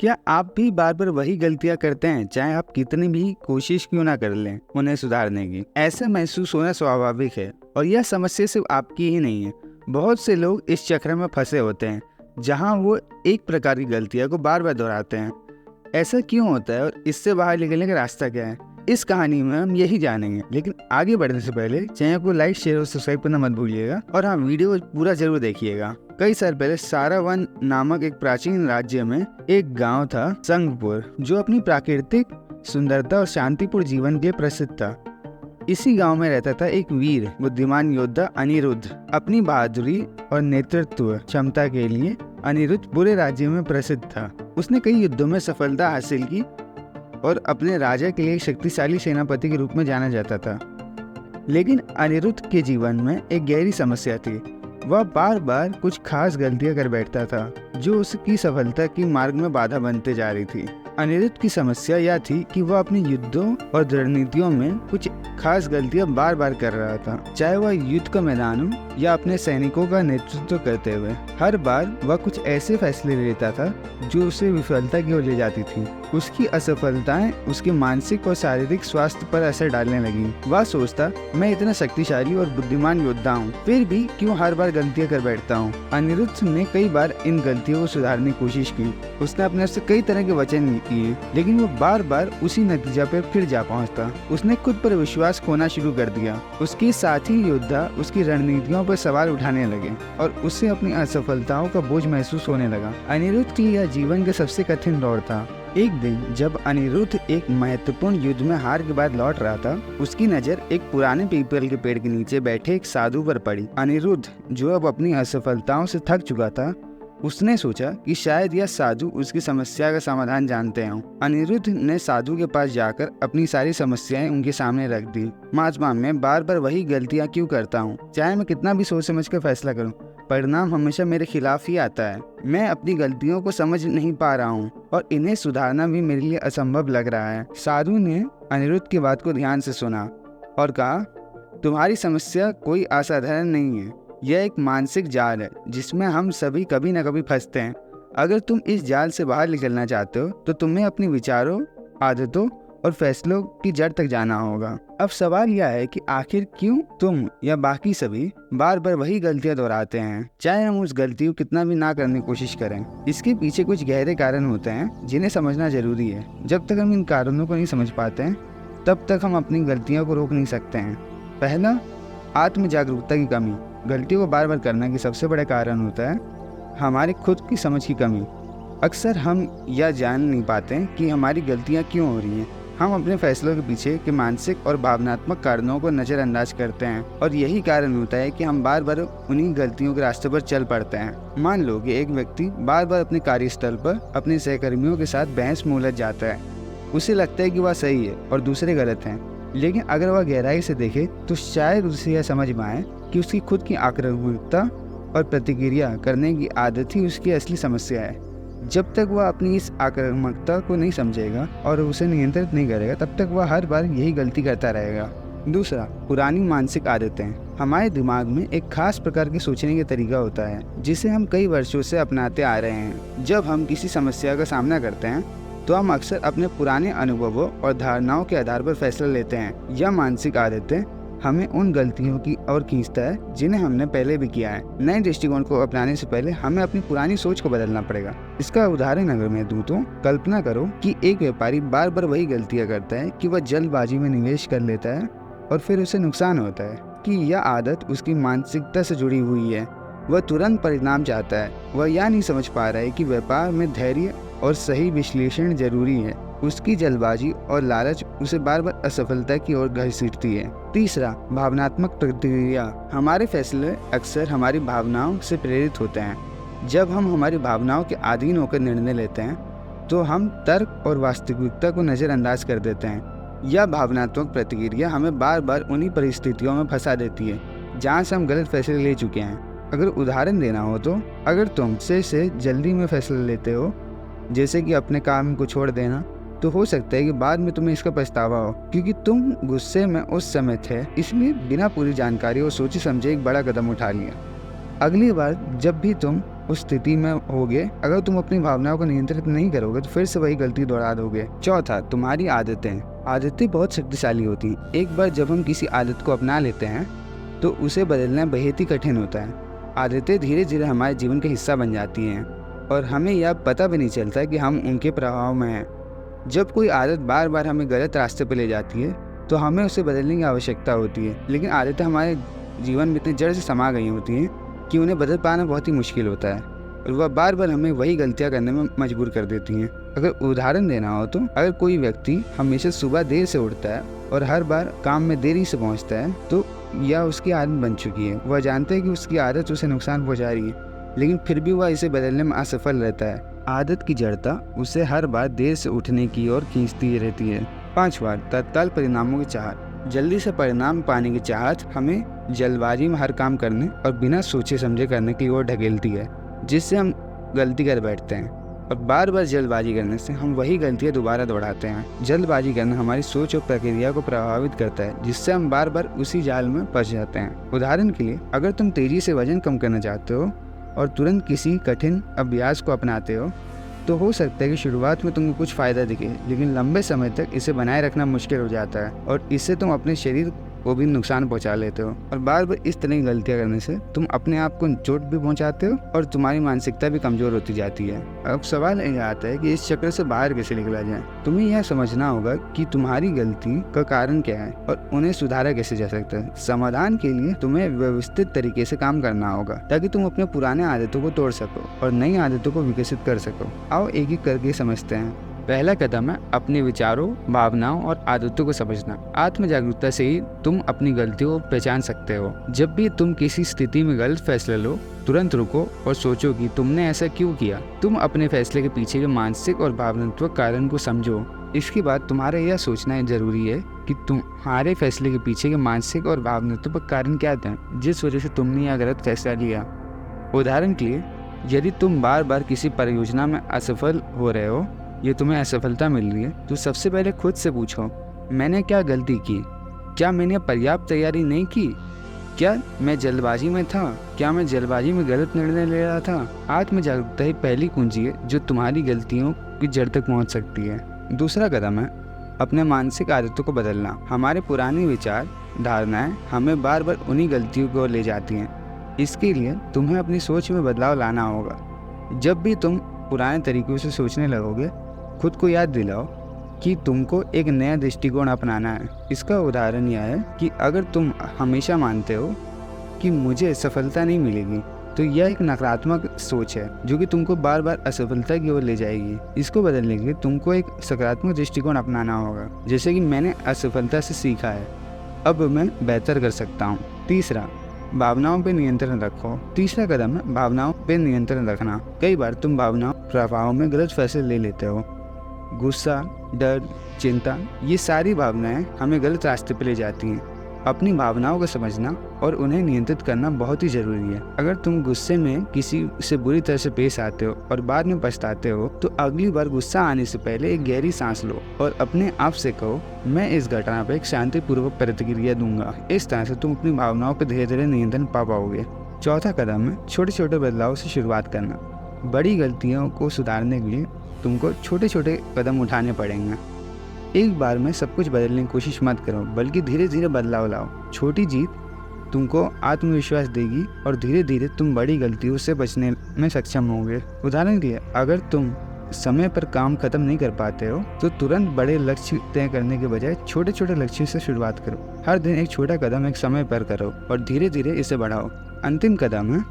क्या आप भी बार बार वही गलतियां करते हैं, चाहे आप कितनी भी कोशिश क्यों ना कर लें उन्हें सुधारने की? ऐसा महसूस होना स्वाभाविक है और यह समस्या सिर्फ आपकी ही नहीं है। बहुत से लोग इस चक्र में फंसे होते हैं जहां वो एक प्रकार की गलतियां को बार बार दोहराते हैं। ऐसा क्यों होता है और इससे बाहर निकलने का रास्ता क्या है, इस कहानी में हम यही जानेंगे। लेकिन आगे बढ़ने से पहले चैनल को लाइक, शेयर और सब्सक्राइब करना मत भूलिएगा और हाँ, वीडियो पूरा जरूर देखिएगा। कई साल पहले सारावन नामक एक प्राचीन राज्य में एक गांव था, संगपुर, जो अपनी प्राकृतिक सुंदरता और शांतिपूर्ण जीवन के लिए प्रसिद्ध था। इसी गांव में रहता था एक वीर बुद्धिमान योद्धा अनिरुद्ध। अपनी बहादुरी और नेतृत्व क्षमता के लिए अनिरुद्ध पूरे राज्य में प्रसिद्ध था। उसने कई युद्धों में सफलता हासिल की और अपने राजा के लिए शक्तिशाली सेनापति के रूप में जाना जाता था। लेकिन अनिरुद्ध के जीवन में एक गहरी समस्या थी। वह बार बार कुछ खास गलतियां कर बैठता था जो उसकी सफलता की मार्ग में बाधा बनते जा रही थी। अनिरुद्ध की समस्या यह थी कि वह अपने युद्धों और रणनीतियों में कुछ खास गलतियां बार बार कर रहा था, चाहे वह युद्ध का मैदान हो या अपने सैनिकों का नेतृत्व करते हुए। हर बार वह कुछ ऐसे फैसले लेता था जो उसे विफलता की ओर ले जाती थी। उसकी असफलताएं उसके मानसिक और शारीरिक स्वास्थ्य पर असर डालने लगी। वह सोचता, मैं इतना शक्तिशाली और बुद्धिमान योद्धा हूँ, फिर भी क्यों हर बार गलतियां कर बैठता हूँ। अनिरुद्ध ने कई बार इन गलतियों को सुधारने की कोशिश की। उसने अपने से कई तरह के वचन किए, लेकिन वो बार बार उसी नतीजा पर फिर जा पहुँचता। उसने खुद पर विश्वास खोना शुरू कर दिया। उसके साथी योद्धा उसकी रणनीतियों पर सवाल उठाने लगे और उससे अपनी असफलताओं का बोझ महसूस होने लगा। अनिरुद्ध की यह जीवन का सबसे कठिन दौर था। एक दिन जब अनिरुद्ध एक महत्वपूर्ण युद्ध में हार के बाद लौट रहा था, उसकी नजर एक पुराने पीपल के पेड़ के नीचे बैठे एक साधु पर पड़ी। अनिरुद्ध, जो अब अपनी असफलताओं से थक चुका था, उसने सोचा कि शायद यह साधु उसकी समस्या का समाधान जानते हों। अनिरुद्ध ने साधु के पास जाकर अपनी सारी समस्याएं उनके सामने रख दी। महात्मा, मैं बार बार वही गलतियां क्यों करता हूँ? चाहे मैं कितना भी सोच समझ कर फैसला करूँ, परिणाम हमेशा मेरे खिलाफ ही आता है। मैं अपनी गलतियों को समझ नहीं पा रहा हूँ और इन्हें सुधारना भी मेरे लिए असंभव लग रहा है। साधु ने अनिरुद्ध की बात को ध्यान से सुना और कहा, तुम्हारी समस्या कोई असाधारण नहीं है। यह एक मानसिक जाल है जिसमें हम सभी कभी न कभी फंसते हैं। अगर तुम इस जाल से बाहर निकलना चाहते हो तो तुम्हें अपने विचारों, आदतों और फैसलों की जड़ तक जाना होगा। अब सवाल यह है कि आखिर क्यों तुम या बाकी सभी बार बार वही गलतियां दोहराते हैं, चाहे हम उस गलती को कितना भी ना करने की कोशिश करें। इसके पीछे कुछ गहरे कारण होते हैं जिन्हें समझना जरूरी है। जब तक हम इन कारणों को नहीं समझ पाते हैं, तब तक हम अपनी गलतियों को रोक नहीं सकते हैं। पहला, आत्म जागरूकता की कमी। गलतियों को बार बार करने की सबसे बड़ा कारण होता है हमारी खुद की समझ की कमी। अक्सर हम यह जान नहीं पाते कि हमारी गलतियां क्यों हो रही हैं। हम अपने फैसलों के पीछे के मानसिक और भावनात्मक कारणों को नज़रअंदाज करते हैं और यही कारण होता है कि हम बार बार उन्हीं गलतियों के रास्ते पर चल पड़ते हैं। मान लो कि एक व्यक्ति बार बार अपने कार्यस्थल पर अपने सहकर्मियों के साथ बहस में उलझ जाता है। उसे लगता है कि वह सही है और दूसरे गलत हैं, लेकिन अगर वह गहराई से देखे तो शायद उसे यह समझ में आए कि उसकी खुद की आक्रामकता और प्रतिक्रिया करने की आदत ही उसकी असली समस्या है। जब तक वह अपनी इस आक्रामकता को नहीं समझेगा और उसे नियंत्रित नहीं करेगा, तब तक वह हर बार यही गलती करता रहेगा। दूसरा, पुरानी मानसिक आदतें। हमारे दिमाग में एक खास प्रकार के सोचने का तरीका होता है जिसे हम कई वर्षों से अपनाते आ रहे हैं। जब हम किसी समस्या का सामना करते हैं तो हम अक्सर अपने पुराने अनुभवों और धारणाओं के आधार पर फैसला लेते हैं। यह मानसिक आदतें हमें उन गलतियों की ओर खींचता है जिन्हें हमने पहले भी किया है। नए दृष्टिकोण को अपनाने से पहले हमें अपनी पुरानी सोच को बदलना पड़ेगा। इसका उदाहरण अगर मैं दूं तो कल्पना करो कि एक व्यापारी बार बार वही गलतियां करता है कि वह जल्दबाजी में निवेश कर लेता है और फिर उसे नुकसान होता है। कि यह आदत उसकी मानसिकता से जुड़ी हुई है। वह तुरंत परिणाम चाहता है। वह यह नहीं समझ पा रहा है कि व्यापार में धैर्य और सही विश्लेषण जरूरी है। उसकी जल्दबाजी और लालच उसे बार बार असफलता की ओर घसीटती है। तीसरा, भावनात्मक प्रतिक्रिया। हमारे फैसले अक्सर हमारी भावनाओं से प्रेरित होते हैं। जब हम हमारी भावनाओं के अधीन होकर निर्णय लेते हैं तो हम तर्क और वास्तविकता को नज़रअंदाज कर देते हैं। यह भावनात्मक प्रतिक्रिया हमें बार बार उन्हीं परिस्थितियों में फंसा देती है जहाँ से हम गलत फैसले ले चुके हैं। अगर उदाहरण देना हो तो अगर तुम से जल्दी में फैसला लेते हो, जैसे कि अपने काम को छोड़ देना, तो हो सकता है कि बाद में तुम्हें इसका पछतावा हो, क्योंकि तुम गुस्से में उस समय थे, इसलिए बिना पूरी जानकारी और सोचे समझे एक बड़ा कदम उठा लिया। अगली बार जब भी तुम उस स्थिति में होगे। अगर तुम अपनी भावनाओं को नियंत्रित नहीं करोगे तो फिर से वही गलती दोहरा दोगे। चौथा, तुम्हारी आदतें बहुत शक्तिशाली होती हैं। एक बार जब हम किसी आदत को अपना लेते हैं तो उसे बदलना बेहद ही कठिन होता है। आदतें धीरे धीरे हमारे जीवन का हिस्सा बन जाती हैं और हमें यह पता भी नहीं चलता कि हम उनके प्रभाव में हैं। जब कोई आदत बार बार हमें गलत रास्ते पर ले जाती है तो हमें उसे बदलने की आवश्यकता होती है, लेकिन आदतें हमारे जीवन में इतनी जड़ से समा गई होती हैं कि उन्हें बदल पाना बहुत ही मुश्किल होता है और वह बार बार हमें वही गलतियां करने में मजबूर कर देती हैं। अगर उदाहरण देना हो तो अगर कोई व्यक्ति हमेशा सुबह देर से उठता है और हर बार काम में देरी से पहुंचता है तो यह उसकी आदत बन चुकी है। वह जानता है कि उसकी आदत उसे नुकसान पहुंचा रही है, लेकिन फिर भी वह इसे बदलने में असफल रहता है। आदत की जड़ता उसे हर बार देर से उठने की ओर खींचती रहती है। 5वां, तत्काल परिणामों की चाहत। जल्दी से परिणाम पाने की चाहत हमें जल्दबाजी में हर काम करने और बिना सोचे समझे करने की ओर ढकेलती है, जिससे हम गलती कर बैठते हैं और बार बार जल्दबाजी करने से हम वही गलतियां दोबारा दोहराते हैं। जल्दबाजी करना हमारी सोच और प्रक्रिया को प्रभावित करता है, जिससे हम बार बार उसी जाल में फंस जाते हैं। उदाहरण के लिए, अगर तुम तेजी से वजन कम करना चाहते हो और तुरंत किसी कठिन अभ्यास को अपनाते हो तो हो सकता है कि शुरुआत में तुमको कुछ फ़ायदा दिखे, लेकिन लंबे समय तक इसे बनाए रखना मुश्किल हो जाता है और इससे तुम अपने शरीर को भी नुकसान पहुंचा लेते हो। और बार बार इस तरह की गलतियां करने से तुम अपने आप को चोट भी पहुंचाते हो और तुम्हारी मानसिकता भी कमज़ोर होती जाती है। अब सवाल यह आता है कि इस चक्र से बाहर कैसे निकला जाए। तुम्हें यह समझना होगा कि तुम्हारी गलती का कारण क्या है और उन्हें सुधारा कैसे जा सकता है। समाधान के लिए तुम्हें व्यवस्थित तरीके से काम करना होगा ताकि तुम अपने पुराने आदतों को तोड़ सको और नई आदतों को विकसित कर सको। आओ एक एक करके समझते हैं। पहला कदम है अपने विचारों, भावनाओं और आदतों को समझना। आत्म जागरूकता से ही तुम अपनी गलतियों को पहचान सकते हो। जब भी तुम किसी स्थिति में गलत फैसला लो, तुरंत रुको और सोचो कि तुमने ऐसा क्यों किया। तुम अपने फैसले के पीछे के मानसिक और भावनात्मक कारण को समझो। इसके बाद तुम्हारा यह सोचना जरूरी है कि तुम्हारे फैसले के पीछे के मानसिक और भावनात्मक कारण क्या थे जिस वजह से तुमने यह गलत फैसला लिया। उदाहरण के लिए, यदि तुम बार बार किसी परियोजना में असफल हो रहे हो, ये तुम्हें असफलता मिल रही है, तो सबसे पहले खुद से पूछो, मैंने क्या गलती की? क्या मैंने पर्याप्त तैयारी नहीं की? क्या मैं जल्दबाजी में था? क्या मैं जल्दबाजी में गलत निर्णय ले रहा था? आत्म जागरूकता ही पहली कुंजी है जो तुम्हारी गलतियों की जड़ तक पहुंच सकती है। दूसरा कदम है अपने मानसिक आदतों को बदलना। हमारे पुराने विचार, धारणाएं हमें बार बार उन्हीं गलतियों को ले जाती हैं। इसके लिए तुम्हें अपनी सोच में बदलाव लाना होगा। जब भी तुम पुराने तरीकों से सोचने लगोगे, खुद को याद दिलाओ कि तुमको एक नया दृष्टिकोण अपनाना है। इसका उदाहरण यह है कि अगर तुम हमेशा मानते हो कि मुझे सफलता नहीं मिलेगी, तो यह एक नकारात्मक सोच है जो कि तुमको बार बार असफलता की ओर ले जाएगी। इसको बदलने के लिए तुमको एक सकारात्मक दृष्टिकोण अपनाना होगा, जैसे कि मैंने असफलता से सीखा है, अब मैं बेहतर कर सकता हूँ। तीसरा, भावनाओं पे नियंत्रण रखो। तीसरा कदम है भावनाओं पे नियंत्रण रखना। कई बार तुम भावनाओं प्रभाव में गलत फैसले ले लेते हो। गुस्सा, डर, चिंता, ये सारी भावनाएं हमें गलत रास्ते पे ले जाती हैं। अपनी भावनाओं को समझना और उन्हें नियंत्रित करना बहुत ही जरूरी है। अगर तुम गुस्से में किसी से बुरी तरह से पेश आते हो और बाद में पछताते हो, तो अगली बार गुस्सा आने से पहले एक गहरी सांस लो और अपने आप से कहो, मैं इस घटना पर एक शांतिपूर्वक प्रतिक्रिया दूंगा। इस तरह से तुम अपनी भावनाओं पर धीरे धीरे नियंत्रण पा पाओगे। चौथा कदम है छोटे छोटे बदलाव से शुरुआत करना। बड़ी गलतियों को सुधारने के लिए तुमको छोटे छोटे कदम उठाने पड़ेंगे। एक बार में सब कुछ बदलने की कोशिश मत करो, बल्कि धीरे धीरे बदलाव लाओ। छोटी जीत तुमको आत्मविश्वास देगी और धीरे धीरे तुम बड़ी गलतियों से बचने में सक्षम होगे। उदाहरण के लिए, अगर तुम समय पर काम खत्म नहीं कर पाते हो, तो तुरंत बड़े लक्ष्य तय करने के बजाय छोटे छोटे लक्ष्यों से शुरुआत करो। हर दिन एक छोटा कदम एक समय पर करो और धीरे धीरे इसे बढ़ाओ। अंतिम कदम है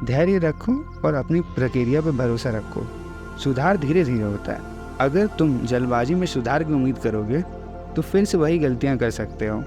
धैर्य रखो और अपनी प्रक्रिया पर भरोसा रखो। सुधार धीरे धीरे होता है। अगर तुम जल्दबाजी में सुधार की उम्मीद करोगे तो फिर से वही गलतियां कर सकते हो।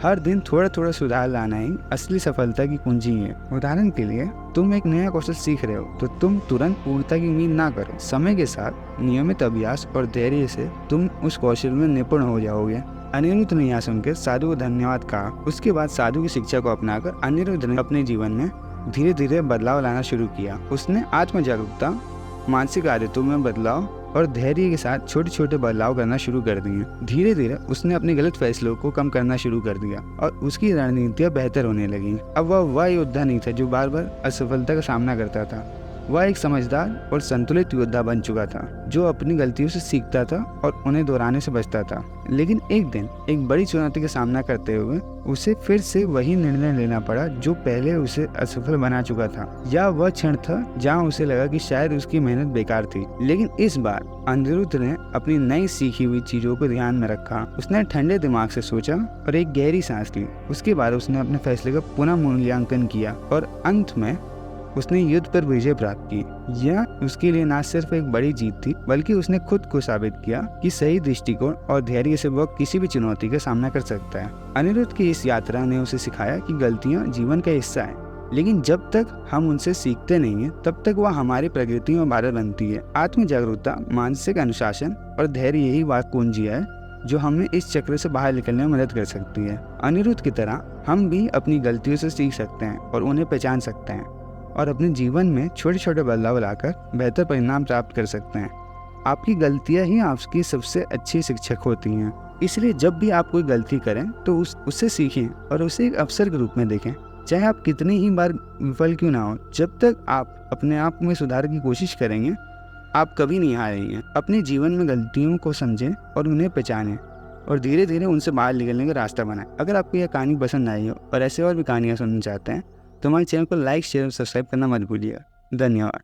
हर दिन थोड़ा थोड़ा सुधार लाना ही असली सफलता की कुंजी है। उदाहरण के लिए, तुम एक नया कौशल सीख रहे हो तो तुम तुरंत पूर्णता की उम्मीद ना करो। समय के साथ नियमित अभ्यास और धैर्य से तुम उस कौशल में निपुण हो जाओगे। अनिरुद्ध ने यह सुनकर साधु को धन्यवाद कहा। उसके बाद साधु की शिक्षा को अपनाकर अनिरुद्ध ने अपने जीवन में धीरे धीरे बदलाव लाना शुरू किया। उसने आत्म जागरूकता, मानसिक आदतों में बदलाव और धैर्य के साथ छोटे छोटे बदलाव करना शुरू कर दिए। धीरे धीरे उसने अपने गलत फैसलों को कम करना शुरू कर दिया और उसकी रणनीतियां बेहतर होने लगी। अब वह योद्धा नहीं था जो बार बार असफलता का सामना करता था। वह एक समझदार और संतुलित योद्धा बन चुका था, जो अपनी गलतियों से सीखता था और उन्हें दोहराने से बचता था। लेकिन एक दिन एक बड़ी चुनौती का सामना करते हुए उसे फिर से वही निर्णय लेना पड़ा जो पहले उसे असफल बना चुका था। यह वह क्षण था जहां उसे लगा कि शायद उसकी मेहनत बेकार थी। लेकिन इस बार अनिरुद्ध ने अपनी नई सीखी हुई चीजों को ध्यान में रखा। उसने ठंडे दिमाग से सोचा और एक गहरी सांस ली। उसके बाद उसने अपने फैसले का पुनः मूल्यांकन किया और अंत में उसने युद्ध पर विजय प्राप्त की। यह उसके लिए न सिर्फ एक बड़ी जीत थी, बल्कि उसने खुद को साबित किया कि सही दृष्टिकोण और धैर्य से वह किसी भी चुनौती का सामना कर सकता है। अनिरुद्ध की इस यात्रा ने उसे सिखाया कि गलतियां जीवन का हिस्सा है, लेकिन जब तक हम उनसे सीखते नहीं हैं, तब तक वह हमारी प्रकृति में बाधा बनती है। आत्म जागरूकता, मानसिक अनुशासन और धैर्य यही बात कुंजी है जो हमें इस चक्र से बाहर निकलने में मदद कर सकती है। अनिरुद्ध की तरह हम भी अपनी गलतियों से सीख सकते हैं और उन्हें पहचान सकते हैं और अपने जीवन में छोटे छोटे बदलाव लाकर बेहतर परिणाम प्राप्त कर सकते हैं। आपकी गलतियां ही आपकी सबसे अच्छी शिक्षक होती हैं। इसलिए जब भी आप कोई गलती करें तो उससे सीखें और उसे एक अवसर के रूप में देखें। चाहे आप कितनी ही बार विफल क्यों ना हो, जब तक आप अपने आप में सुधार की कोशिश करेंगे, आप कभी नहीं हारेंगे। अपने जीवन में गलतियों को समझें और उन्हें पहचानें और धीरे धीरे उनसे बाहर निकलने का रास्ता बनाएं। अगर आपको यह कहानी पसंद आई हो और ऐसे और भी कहानियाँ सुनना चाहते हैं तो हमारे चैनल को लाइक, शेयर और सब्सक्राइब करना मत भूलिएगा। धन्यवाद।